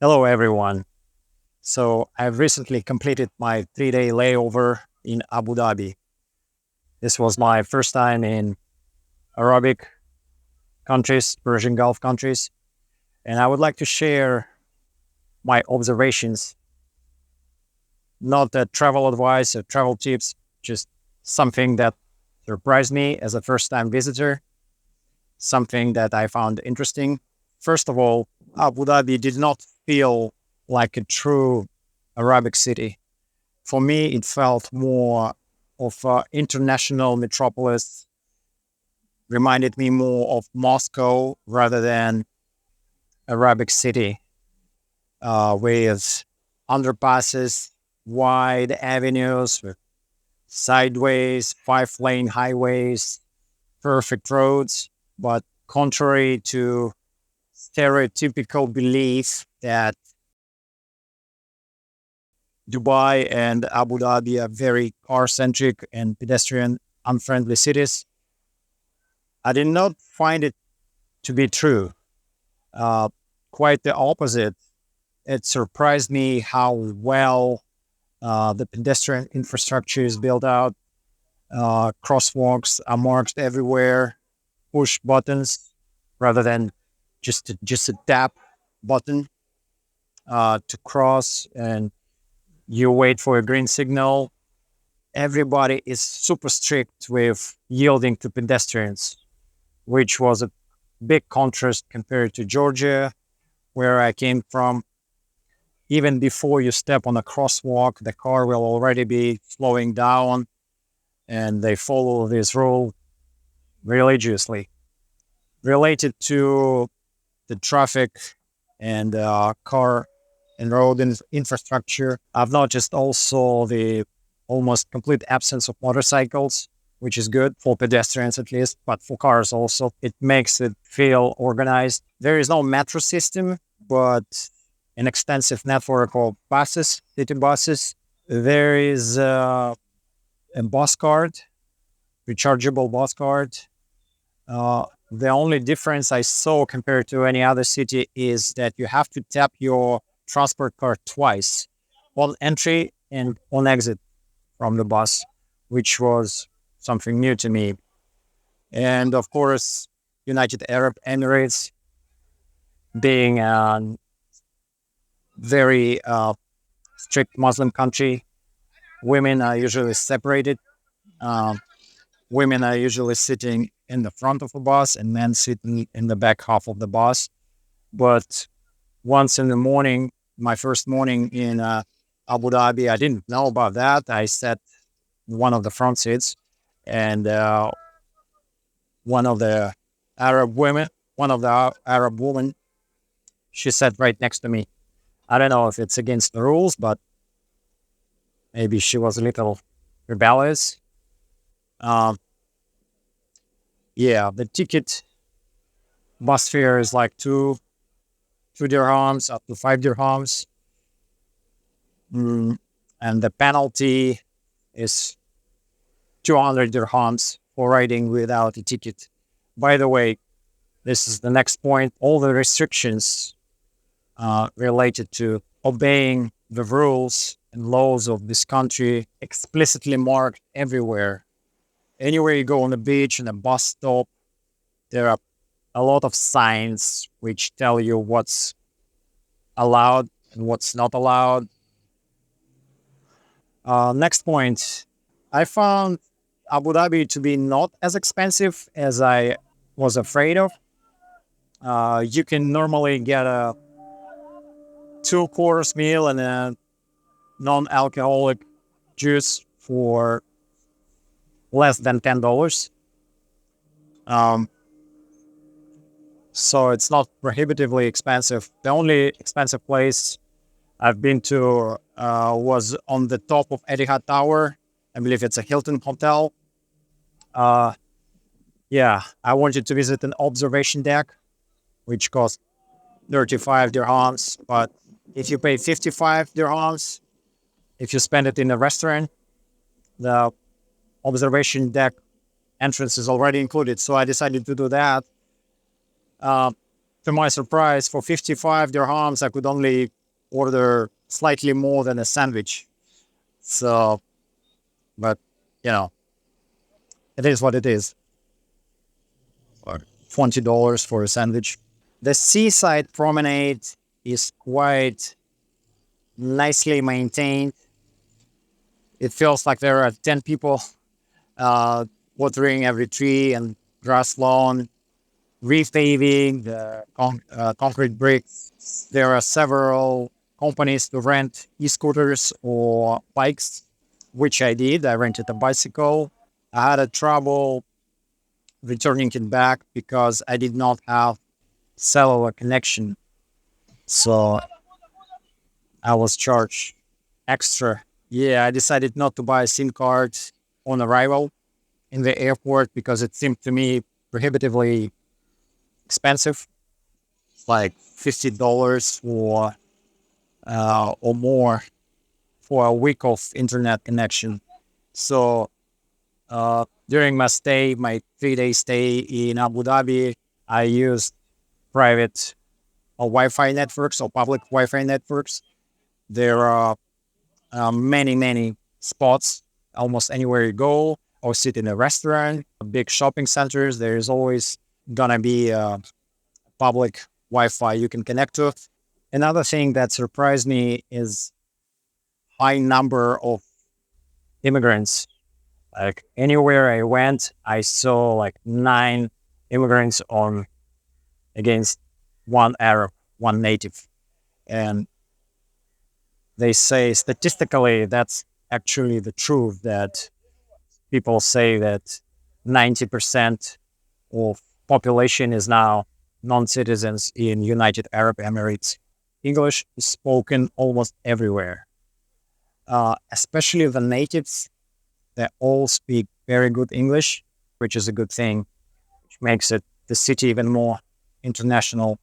Hello, everyone. So, I've recently completed my 3 day layover in Abu Dhabi. This was my first time in Arabic countries, Persian Gulf countries, and I would like to share my observations, not a travel advice or travel tips, just something that surprised me as a first time visitor, something that I found interesting. First of all, Abu Dhabi did not feel like a true Arabic city. For me, it felt more of an international metropolis, reminded me more of Moscow rather than Arabic city, with underpasses, wide avenues, with sideways, 5 lane highways, perfect roads. But contrary to stereotypical belief that Dubai and Abu Dhabi are very car centric and pedestrian unfriendly cities, I did not find it to be true. Uh, Quite the opposite. It surprised me how well the pedestrian infrastructure is built out. Crosswalks are marked everywhere, push buttons rather than just a tap button to cross, and you wait for a green signal. Everybody is super strict with yielding to pedestrians, which was a big contrast compared to Georgia, where I came from. Even before you step on a crosswalk, the car will already be slowing down, and they follow this rule religiously. Related to the traffic and car and road infrastructure, I've noticed also the almost complete absence of motorcycles, which is good for pedestrians at least, but for cars also. It makes it feel organized. There is no metro system, but an extensive network of buses, city buses. There is a bus card, rechargeable bus card. The only difference I saw compared to any other city is that you have to tap your transport card twice on entry and on exit from the bus, which was something new to me. And of course, United Arab Emirates being a very strict Muslim country, women are usually separated. Um, Women are usually sitting in the front of the bus and men sitting in the back half of the bus. But once in the morning, my first morning in Abu Dhabi, I didn't know about that. I sat in one of the front seats, and one of the Arab women, one of the Arab women, she sat right next to me. I don't know if it's against the rules, but maybe she was a little rebellious. Um, yeah, the ticket bus fare is like two dirhams up to 5 dirhams. Mm, and the penalty is 200 dirhams for riding without a ticket. By the way, this is the next point. All the restrictions related to obeying the rules and laws of this country explicitly marked everywhere. Anywhere you go on the beach, in a bus stop, there are a lot of signs which tell you what's allowed and what's not allowed. Next point, I found Abu Dhabi to be not as expensive as I was afraid of. You can normally get a two-course meal and a non-alcoholic juice for less than $10. Um, so it's not prohibitively expensive. The only expensive place I've been to was on the top of Etihad Tower. I believe it's a Hilton hotel. Uh, yeah, I wanted to visit an observation deck, which cost 35 dirhams. But if you pay 55 dirhams, if you spend it in a restaurant, the observation deck entrance is already included. So I decided to do that. Uh, to my surprise, for 55 dirhams, I could only order slightly more than a sandwich. So, but you know, it is what it is. $20 for a sandwich. The seaside promenade is quite nicely maintained. It feels like there are 10 people watering every tree and grass lawn, repaving the concrete bricks. There are several companies to rent e-scooters or bikes, which I did. I rented a bicycle. I had a trouble returning it back because I did not have cellular connection. So I was charged extra. Yeah, I decided not to buy a SIM card on arrival in the airport because it seemed to me prohibitively expensive, like $50 or more for a week of internet connection. So during my stay, my 3-day stay in Abu Dhabi, I used private Wi-Fi networks or public Wi-Fi networks. There are many spots almost anywhere you go or sit in a restaurant, big shopping centers. There's always gonna be public Wi-Fi you can connect to. Another thing that surprised me is high number of immigrants. Like anywhere I went, I saw like 9 immigrants on against one Arab, one native. And they say statistically that's actually the truth, that people say that 90% of population is now non-citizens in United Arab Emirates. English is spoken almost everywhere, especially the natives. They all speak very good English, which is a good thing, which makes it the city even more international.